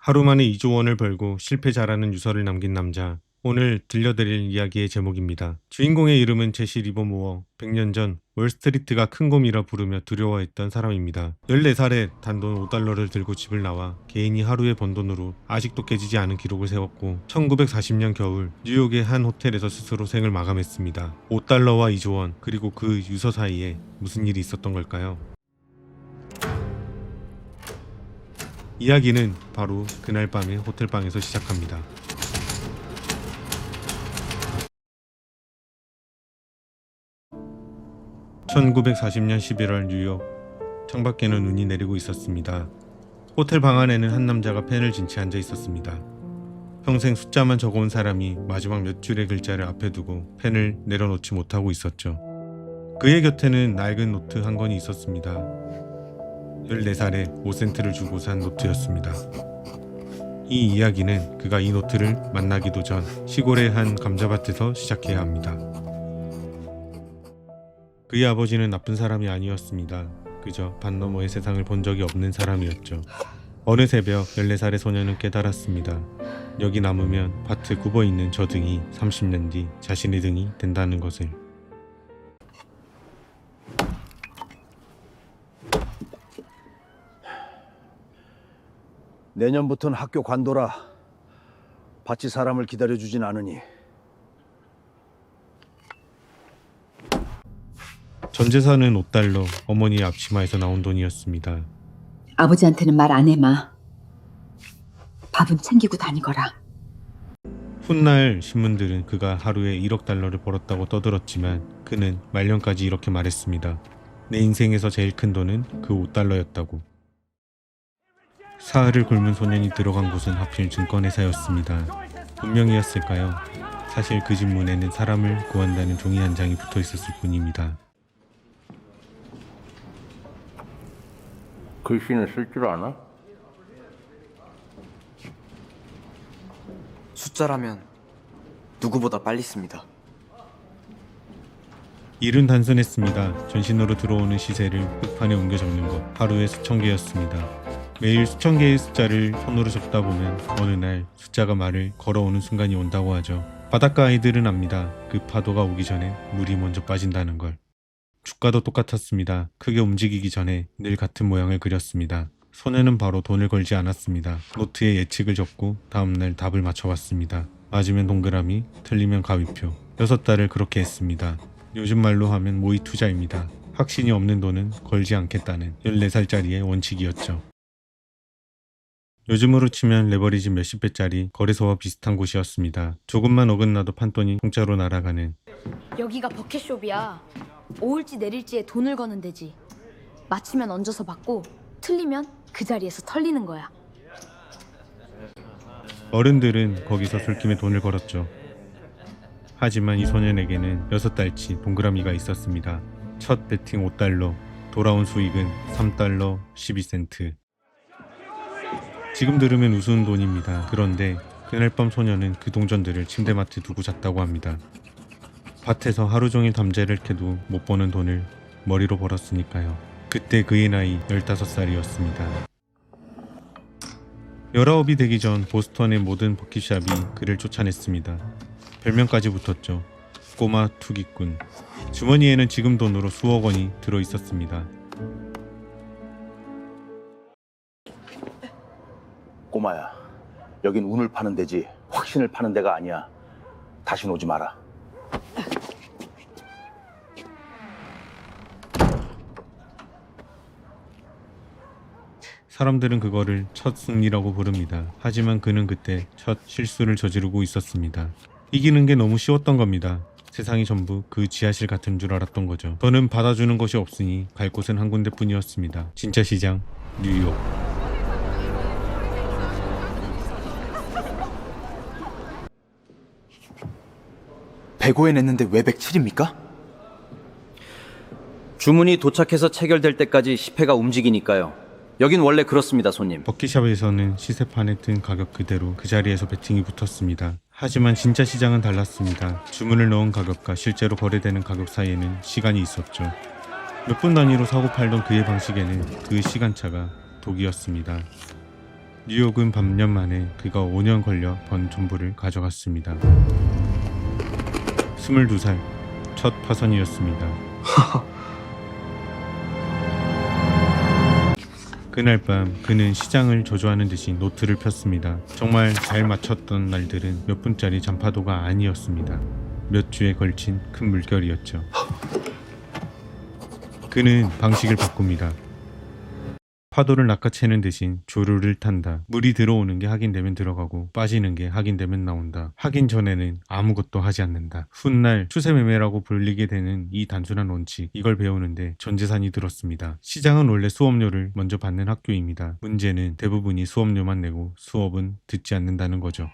하루 만에 2조 원을 벌고 실패 잘하는 유서를 남긴 남자. 오늘 들려드릴 이야기의 제목입니다. 주인공의 이름은 제시 리버모어. 100년 전 월스트리트가 큰 곰이라 부르며 두려워했던 사람입니다. 14살에 단돈 5달러를 들고 집을 나와 개인이 하루에 번 돈으로 아직도 깨지지 않은 기록을 세웠고 1940년 겨울 뉴욕의 한 호텔에서 스스로 생을 마감했습니다. 5달러와 2조 원, 그리고 그 유서 사이에 무슨 일이 있었던 걸까요? 이야기는 바로 그날 밤의 호텔방에서 시작합니다. (1940년 11월) 뉴욕. 창밖에는 눈이 내리고 있었습니다. 호텔 방 안에는 한 남자가 펜을 진 채 앉아 있었습니다. 평생 숫자만 적어온 사람이 마지막 몇 줄의 글자를 앞에 두고 펜을 내려놓지 못하고 있었죠. 그의 곁에는 낡은 노트 한 권이 있었습니다. 14살에 5센트를 주고 산 노트였습니다. 이 이야기는 그가 이 노트를 만나기도 전 시골의 한 감자밭에서 시작해야 합니다. 그의 아버지는 나쁜 사람이 아니었습니다. 그저 밭 너머의 세상을 본 적이 없는 사람이었죠. 어느 새벽 14살의 소녀는 깨달았습니다. 여기 남으면 밭에 굽어있는 저 등이 30년 뒤 자신의 등이 된다는 것을. 내년부터는 학교 관둬라. 밭이 사람을 기다려주진 않으니. 전 재산은 5달러, 어머니의 앞치마에서 나온 돈이었습니다. 아버지한테는 말 안 해, 마. 밥은 챙기고 다니거라. 훗날 신문들은 그가 하루에 1억 달러를 벌었다고 떠들었지만 그는 말년까지 이렇게 말했습니다. 내 인생에서 제일 큰 돈은 그 5달러였다고. 사흘을 굶은 소년이 들어간 곳은 하필 증권회사였습니다. 운명이었을까요? 사실 그 집 문에는 사람을 구한다는 종이 한 장이 붙어 있었을 뿐입니다. 글씨는 쓸 줄 아나? 숫자라면 누구보다 빨리 씁니다. 일은 단순했습니다. 전신으로 들어오는 시세를 흑판에 옮겨 적는 것. 하루에 수천 개였습니다. 매일 수천 개의 숫자를 손으로 적다 보면 어느 날 숫자가 말을 걸어오는 순간이 온다고 하죠. 바닷가 아이들은 압니다. 그 파도가 오기 전에 물이 먼저 빠진다는 걸. 주가도 똑같았습니다. 크게 움직이기 전에 늘 같은 모양을 그렸습니다. 소녀는 바로 돈을 걸지 않았습니다. 노트에 예측을 적고 다음날 답을 맞춰봤습니다. 맞으면 동그라미, 틀리면 가위표. 6달을 그렇게 했습니다. 요즘 말로 하면 모의 투자입니다. 확신이 없는 돈은 걸지 않겠다는 14살짜리의 원칙이었죠. 요즘으로 치면 레버리지 몇십 배짜리 거래소와 비슷한 곳이었습니다. 조금만 어긋나도 판돈이 공짜로 날아가는. 여기가 버켓숍이야. 오을지 내릴지에 돈을 거는 데지. 맞히면 얹어서 받고 틀리면 그 자리에서 털리는 거야. 어른들은 거기서 술김에 돈을 걸었죠. 하지만 이 소년에게는 6달치 동그라미가 있었습니다. 첫 배팅 5달러, 돌아온 수익은 3달러 12센트. 지금 들으면 우스운 돈입니다. 그런데 그날 밤 소년은 그 동전들을 침대맡에 두고 잤다고 합니다. 밭에서 하루 종일 담배를 캐도 못 버는 돈을 머리로 벌었으니까요. 그때 그의 나이 15살이었습니다. 19이 되기 전 보스턴의 모든 버킷샵이 그를 쫓아냈습니다. 별명까지 붙었죠. 꼬마 투기꾼. 주머니에는 지금 돈으로 수억 원이 들어있었습니다. 꼬마야, 여긴 운을 파는 데지 확신을 파는 데가 아니야. 다신 오지 마라. 사람들은 그거를 첫 승리라고 부릅니다. 하지만 그는 그때 첫 실수를 저지르고 있었습니다. 이기는 게 너무 쉬웠던 겁니다. 세상이 전부 그 지하실 같은 줄 알았던 거죠. 더는 받아주는 것이 없으니 갈 곳은 한 군데뿐이었습니다. 진짜 시장, 뉴욕. 배고에 냈는데 왜 107입니까? 주문이 도착해서 체결될 때까지 시패가 움직이니까요. 여긴 원래 그렇습니다, 손님. 버킷샵에서는 시세판에 뜬 가격 그대로 그 자리에서 배팅이 붙었습니다. 하지만 진짜 시장은 달랐습니다. 주문을 넣은 가격과 실제로 거래되는 가격 사이에는 시간이 있었죠. 몇 분 단위로 사고 팔던 그의 방식에는 그 시간차가 독이었습니다. 뉴욕은 반년 만에 그가 5년 걸려 번 전부를 가져갔습니다. 22살 첫 파선이었습니다. 그날 밤 그는 시장을 저주하는 듯이 노트를 폈습니다. 정말 잘 맞췄던 날들은 몇 분짜리 잔파도가 아니었습니다. 몇 주에 걸친 큰 물결이었죠. 그는 방식을 바꿉니다. 파도를 낚아채는 대신 조류를 탄다. 물이 들어오는 게 확인되면 들어가고 빠지는 게 확인되면 나온다. 확인 전에는 아무것도 하지 않는다. 훗날 추세매매라고 불리게 되는 이 단순한 원칙, 이걸 배우는데 전 재산이 들었습니다. 시장은 원래 수업료를 먼저 받는 학교입니다. 문제는 대부분이 수업료만 내고 수업은 듣지 않는다는 거죠.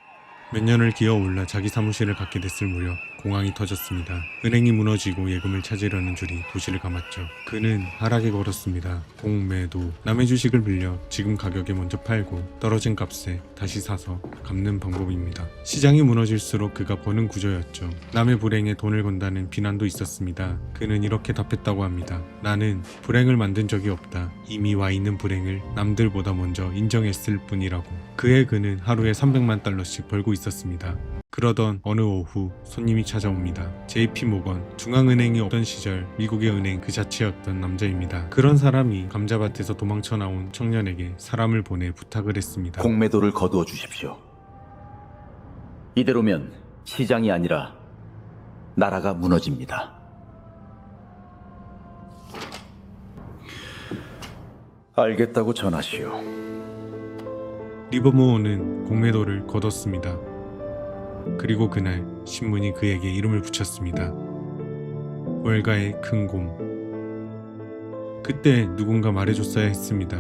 몇 년을 기어올라 자기 사무실을 갖게 됐을 무렵 공황이 터졌습니다. 은행이 무너지고 예금을 찾으려는 줄이 도시를 감았죠. 그는 하락에 걸었습니다. 공매도, 남의 주식을 빌려 지금 가격에 먼저 팔고 떨어진 값에 다시 사서 갚는 방법입니다. 시장이 무너질수록 그가 버는 구조였죠. 남의 불행에 돈을 건다는 비난도 있었습니다. 그는 이렇게 답했다고 합니다. 나는 불행을 만든 적이 없다. 이미 와 있는 불행을 남들보다 먼저 인정했을 뿐이라고. 그의 그는 하루에 300만 달러씩 벌고 있었습니다. 그러던 어느 오후 손님이 찾아옵니다. JP 모건, 중앙은행이 없던 시절 미국의 은행 그 자체였던 남자입니다. 그런 사람이 감자밭에서 도망쳐 나온 청년에게 사람을 보내 부탁을 했습니다. 공매도를 거두어 주십시오. 이대로면 시장이 아니라 나라가 무너집니다. 알겠다고 전하시오. 리버모어는 공매도를 거뒀습니다. 그리고 그날 신문이 그에게 이름을 붙였습니다. 월가의 큰 곰. 그때 누군가 말해줬어야 했습니다.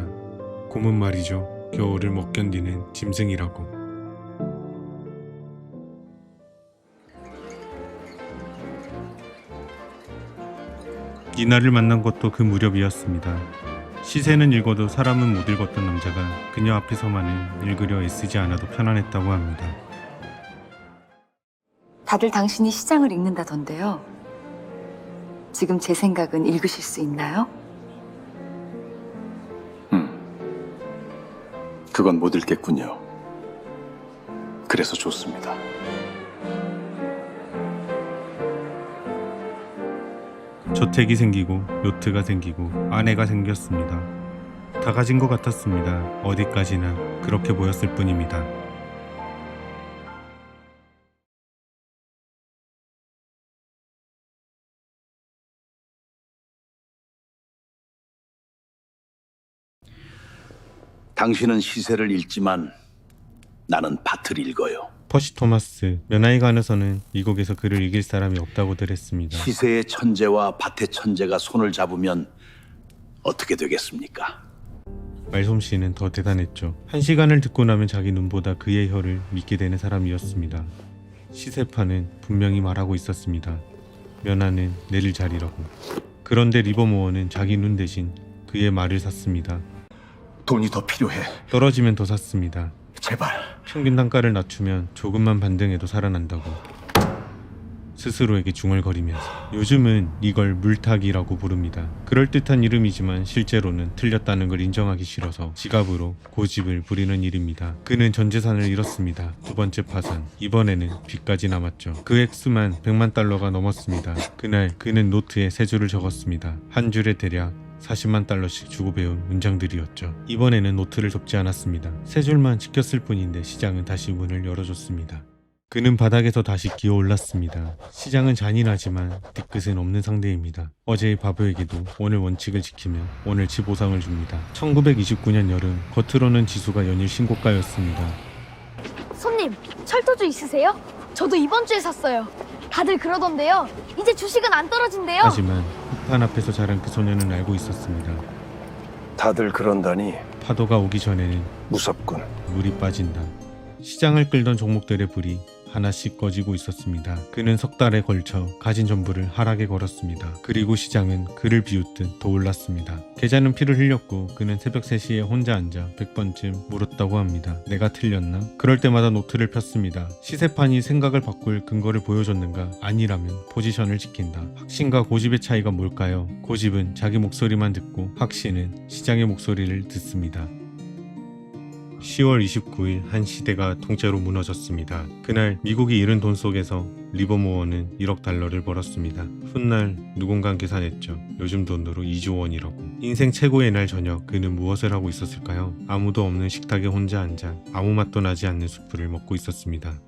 곰은 말이죠. 겨울을 못 견디는 짐승이라고. 이날을 만난 것도 그 무렵이었습니다. 시세는 읽어도 사람은 못 읽었던 남자가 그녀 앞에서만은 읽으려 애쓰지 않아도 편안했다고 합니다. 다들 당신이 시장을 읽는다던데요. 지금 제 생각은 읽으실 수 있나요? 그건 못 읽겠군요. 그래서 좋습니다. 저택이 생기고 요트가 생기고 아내가 생겼습니다. 다 가진 것 같았습니다. 어디까지나 그렇게 보였을 뿐입니다. 당신은 시세를 읽지만 나는 밭을 읽어요. 퍼시 토마스, 면하이관에서는 미국에서 그를 이길 사람이 없다고들 했습니다. 시세의 천재와 밭의 천재가 손을 잡으면 어떻게 되겠습니까? 말솜씨는 더 대단했죠. 1시간을 듣고 나면 자기 눈보다 그의 혀를 믿게 되는 사람이었습니다. 시세파는 분명히 말하고 있었습니다. 면하는 내릴 자리라고. 그런데 리버모어는 자기 눈 대신 그의 말을 샀습니다. 돈이 더 필요해. 떨어지면 더 샀습니다. 제발. 평균 단가를 낮추면 조금만 반등해도 살아난다고. 스스로에게 중얼거리면서. 요즘은 이걸 물타기라고 부릅니다. 그럴듯한 이름이지만 실제로는 틀렸다는 걸 인정하기 싫어서 지갑으로 고집을 부리는 일입니다. 그는 전 재산을 잃었습니다. 두 번째 파산. 이번에는 빚까지 남았죠. 그 액수만 100만 달러가 넘었습니다. 그날 그는 노트에 세 줄을 적었습니다. 한 줄에 대략 40만 달러씩 주고 배운 문장들이었죠. 이번에는 노트를 접지 않았습니다. 세 줄만 지켰을 뿐인데 시장은 다시 문을 열어줬습니다. 그는 바닥에서 다시 기어올랐습니다. 시장은 잔인하지만 뒤끝은 없는 상대입니다. 어제의 바보에게도 오늘 원칙을 지키면 오늘치 보상을 줍니다. 1929년 여름, 겉으로는 지수가 연일 신고가였습니다. 손님, 철도주 있으세요? 저도 이번 주에 샀어요. 다들 그러던데요. 이제 주식은 안 떨어진대요. 하지만 흑판 앞에서 자란 그 소녀는 알고 있었습니다. 다들 그런다니 파도가 오기 전에는 무섭군. 물이 빠진다. 시장을 끌던 종목들의 불이 하나씩 꺼지고 있었습니다. 그는 석 달에 걸쳐 가진 전부를 하락에 걸었습니다. 그리고 시장은 그를 비웃듯 더 올랐습니다. 계좌는 피를 흘렸고 그는 새벽 3시에 혼자 앉아 100번쯤 물었다고 합니다. 내가 틀렸나? 그럴 때마다 노트를 폈습니다. 시세판이 생각을 바꿀 근거를 보여줬는가? 아니라면 포지션을 지킨다. 확신과 고집의 차이가 뭘까요? 고집은 자기 목소리만 듣고 확신은 시장의 목소리를 듣습니다. 10월 29일 한 시대가 통째로 무너졌습니다. 그날 미국이 잃은 돈 속에서 리버모어는 1억 달러를 벌었습니다. 훗날 누군가 계산했죠. 요즘 돈으로 2조 원이라고. 인생 최고의 날 저녁 그는 무엇을 하고 있었을까요? 아무도 없는 식탁에 혼자 앉아 아무 맛도 나지 않는 수프를 먹고 있었습니다.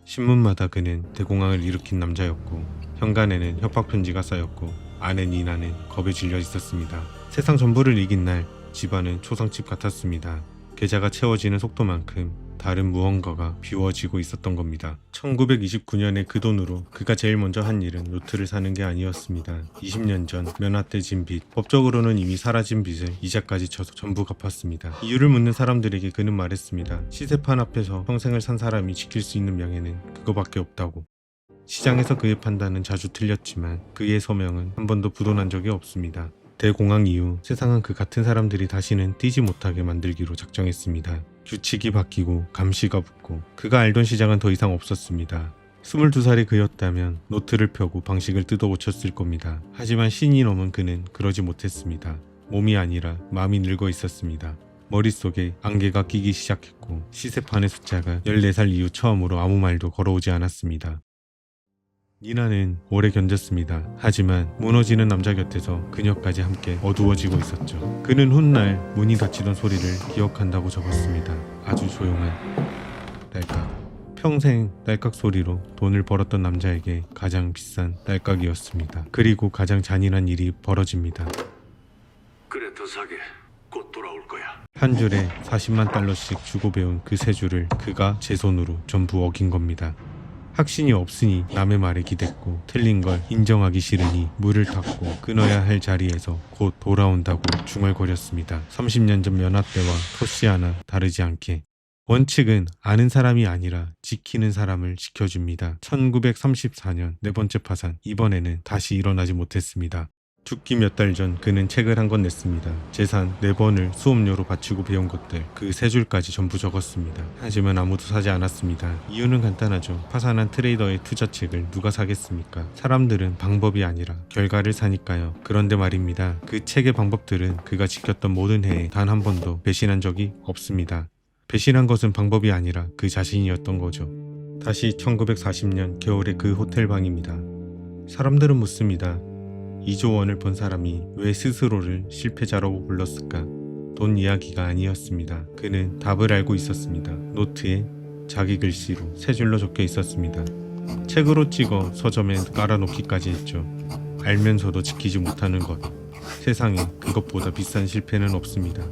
신문마다 그는 대공황을 일으킨 남자였고 현관에는 협박 편지가 쌓였고 아내 니나는 겁에 질려 있었습니다. 세상 전부를 이긴 날 집안은 초상집 같았습니다. 계좌가 채워지는 속도만큼 다른 무언가가 비워지고 있었던 겁니다. 1929년에 그 돈으로 그가 제일 먼저 한 일은 요트를 사는 게 아니었습니다. 20년 전 면화 때 진 빚, 법적으로는 이미 사라진 빚을 이자까지 쳐서 전부 갚았습니다. 이유를 묻는 사람들에게 그는 말했습니다. 시세판 앞에서 평생을 산 사람이 지킬 수 있는 명예는 그거밖에 없다고. 시장에서 그의 판단은 자주 틀렸지만 그의 서명은 한 번도 부도난 적이 없습니다. 대공황 이후 세상은 그 같은 사람들이 다시는 뛰지 못하게 만들기로 작정했습니다. 규칙이 바뀌고 감시가 붙고 그가 알던 시장은 더 이상 없었습니다. 22살의 그였다면 노트를 펴고 방식을 뜯어 고쳤을 겁니다. 하지만 신이 넘은 그는 그러지 못했습니다. 몸이 아니라 마음이 늙어 있었습니다. 머릿속에 안개가 끼기 시작했고 시세판의 숫자가 14살 이후 처음으로 아무 말도 걸어오지 않았습니다. 니나는 오래 견뎠습니다. 하지만 무너지는 남자 곁에서 그녀까지 함께 어두워지고 있었죠. 그는 훗날 문이 닫히던 소리를 기억한다고 적었습니다. 아주 조용한 딸깍. 평생 딸깍 소리로 돈을 벌었던 남자에게 가장 비싼 딸깍이었습니다. 그리고 가장 잔인한 일이 벌어집니다. 그래 더 사게. 곧 돌아올 거야. 한 줄에 40만 달러씩 주고 배운 그 세 줄을 그가 제 손으로 전부 어긴 겁니다. 확신이 없으니 남의 말에 기댔고 틀린 걸 인정하기 싫으니 물을 탔고 끊어야 할 자리에서 곧 돌아온다고 중얼거렸습니다. 30년 전 면화 때와 토시 하나 다르지 않게. 원칙은 아는 사람이 아니라 지키는 사람을 지켜줍니다. 1934년 네 번째 파산, 이번에는 다시 일어나지 못했습니다. 죽기 몇 달 전 그는 책을 한 권 냈습니다. 재산 4번을 수업료로 바치고 배운 것들 그 3줄까지 전부 적었습니다. 하지만 아무도 사지 않았습니다. 이유는 간단하죠. 파산한 트레이더의 투자책을 누가 사겠습니까? 사람들은 방법이 아니라 결과를 사니까요. 그런데 말입니다. 그 책의 방법들은 그가 지켰던 모든 해에 단 한 번도 배신한 적이 없습니다. 배신한 것은 방법이 아니라 그 자신이었던 거죠. 다시 1940년 겨울의 그 호텔 방입니다. 사람들은 묻습니다. 2조 원을 번 사람이 왜 스스로를 실패자라고 불렀을까? 돈 이야기가 아니었습니다. 그는 답을 알고 있었습니다. 노트에 자기 글씨로 3줄로 적혀 있었습니다. 책으로 찍어 서점에 깔아놓기까지 했죠. 알면서도 지키지 못하는 것. 세상에 그것보다 비싼 실패는 없습니다.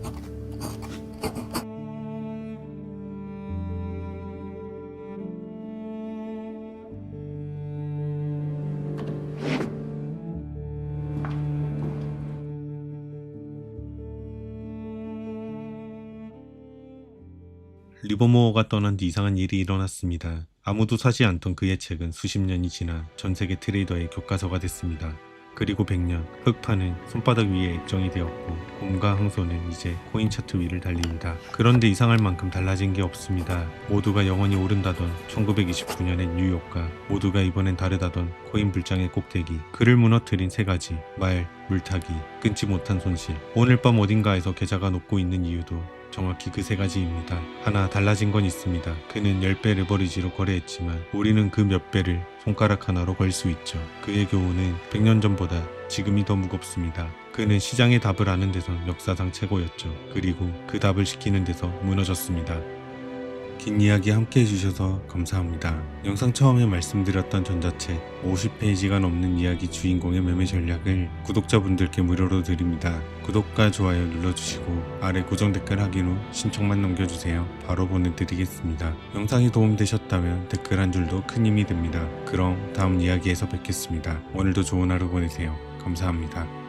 리버모어가 떠난 뒤 이상한 일이 일어났습니다. 아무도 사지 않던 그의 책은 수십 년이 지나 전 세계 트레이더의 교과서가 됐습니다. 그리고 100년, 흑파는 손바닥 위에 액정이 되었고 곰과 항소는 이제 코인 차트 위를 달립니다. 그런데 이상할 만큼 달라진 게 없습니다. 모두가 영원히 오른다던 1929년의 뉴욕과 모두가 이번엔 다르다던 코인 불장의 꼭대기, 그를 무너뜨린 3가지, 말, 물타기, 끊지 못한 손실. 오늘 밤 어딘가에서 계좌가 녹고 있는 이유도 정확히 그 3가지입니다. 하나 달라진 건 있습니다. 그는 10배 레버리지로 거래했지만 우리는 그 몇 배를 손가락 하나로 걸 수 있죠. 그의 교훈은 100년 전보다 지금이 더 무겁습니다. 그는 시장의 답을 아는 데선 역사상 최고였죠. 그리고 그 답을 지키는 데서 무너졌습니다. 긴 이야기 함께 해주셔서 감사합니다. 영상 처음에 말씀드렸던 전자책 50페이지가 넘는 이야기 주인공의 매매 전략을 구독자분들께 무료로 드립니다. 구독과 좋아요 눌러주시고 아래 고정 댓글 확인 후 신청만 남겨주세요. 바로 보내드리겠습니다. 영상이 도움되셨다면 댓글 한 줄도 큰 힘이 됩니다. 그럼 다음 이야기에서 뵙겠습니다. 오늘도 좋은 하루 보내세요. 감사합니다.